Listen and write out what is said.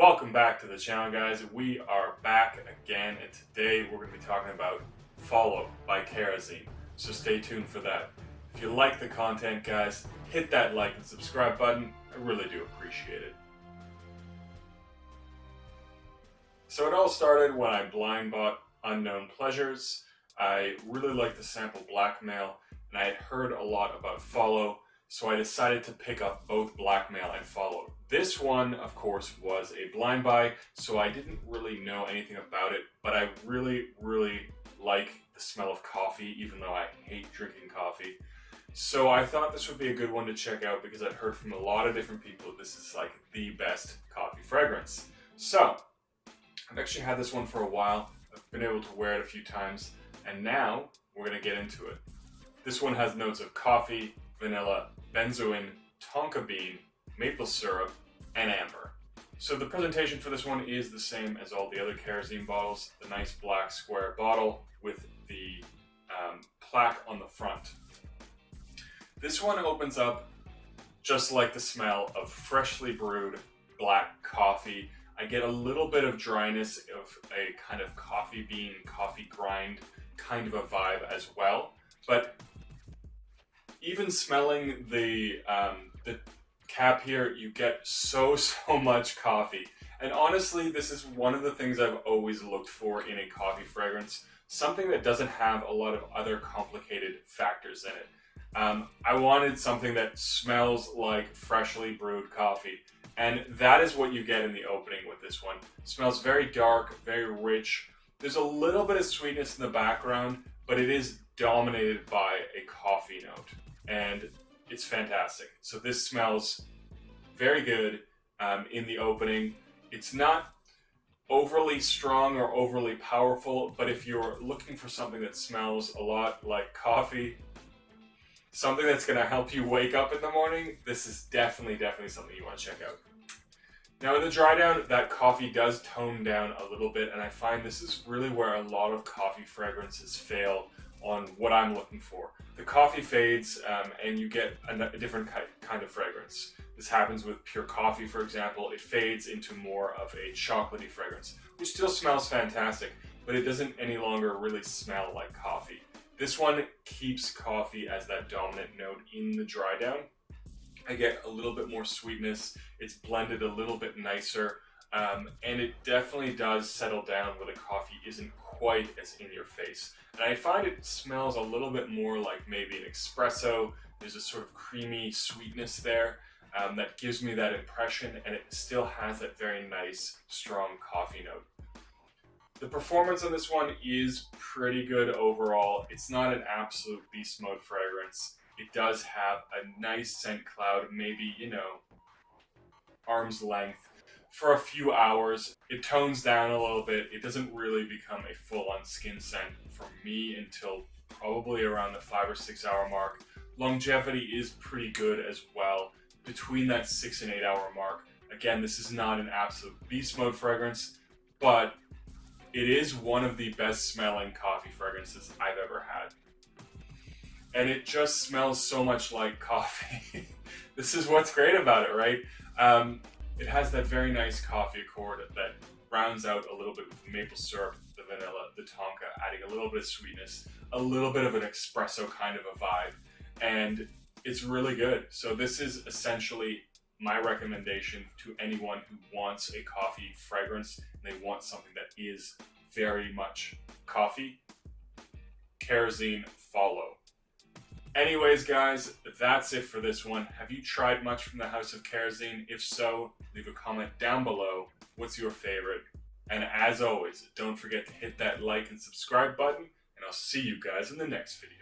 Welcome back to the channel, guys. We are back again, and today we're going to be talking about Follow by Kerosene. So stay tuned for that. If you like the content, guys, hit that like and subscribe button. I really do appreciate it. So it all started when I blind bought Unknown Pleasures. I really liked the sample Blackmail, and I had heard a lot about Follow, so I decided to pick up both Blackmail and Follow. This one, of course, was a blind buy, so I didn't really know anything about it, but I really like the smell of coffee, even though I hate drinking coffee. So I thought this would be a good one to check out because I'd heard from a lot of different people this is like the best coffee fragrance. So I've actually had this one for a while. I've been able to wear it a few times, and now we're going to get into it. This one has notes of coffee, vanilla, benzoin, tonka bean, maple syrup, and amber. So the presentation for this one is the same as all the other kerosene bottles. The nice black square bottle with the plaque on the front. This one opens up just like the smell of freshly brewed black coffee. I get a little bit of dryness of a kind of coffee bean, coffee grind kind of a vibe as well. But even smelling the cap here, you get so much coffee. And honestly, this is one of the things I've always looked for in a coffee fragrance. Something that doesn't have a lot of other complicated factors in it. I wanted something that smells like freshly brewed coffee. And that is what you get in the opening with this one. It smells very dark, very rich. There's a little bit of sweetness in the background, but it is dominated by a coffee note. And it's fantastic. So this smells very good in the opening. It's not overly strong or overly powerful, but if you're looking for something that smells a lot like coffee, something that's going to help you wake up in the morning, this is definitely something you want to check out. Now in the dry down, that coffee does tone down a little bit, and I find this is really where a lot of coffee fragrances fail on what I'm looking for. The coffee fades and you get a different kind of fragrance. This happens with pure coffee, for example. It fades into more of a chocolatey fragrance, which still smells fantastic, but it doesn't any longer really smell like coffee. This one keeps coffee as that dominant note in the dry down. I get a little bit more sweetness. It's blended a little bit nicer, and it definitely does settle down where the coffee isn't quite as in your face. And I find it smells a little bit more like maybe an espresso. There's a sort of creamy sweetness there that gives me that impression, and it still has that very nice, strong coffee note. The performance on this one is pretty good overall. It's not an absolute beast mode fragrance. It does have a nice scent cloud, maybe, arm's length. For a few hours, it tones down a little bit. It doesn't really become a full-on skin scent for me until probably around the 5 or 6 hour mark. Longevity is pretty good as well, between that 6 and 8 hour mark. Again, this is not an absolute beast mode fragrance, but it is one of the best smelling coffee fragrances I've ever had. And it just smells so much like coffee. This is what's great about it, right? It has that very nice coffee accord that rounds out a little bit with the maple syrup, the vanilla, the tonka, adding a little bit of sweetness, a little bit of an espresso kind of a vibe, and it's really good. So this is essentially my recommendation to anyone who wants a coffee fragrance and they want something that is very much coffee. Kerosene Follow. Anyways, guys, that's it for this one. Have you tried much from the House of Kerosene? If so, leave a comment down below. What's your favorite? And as always, don't forget to hit that like and subscribe button, and I'll see you guys in the next video.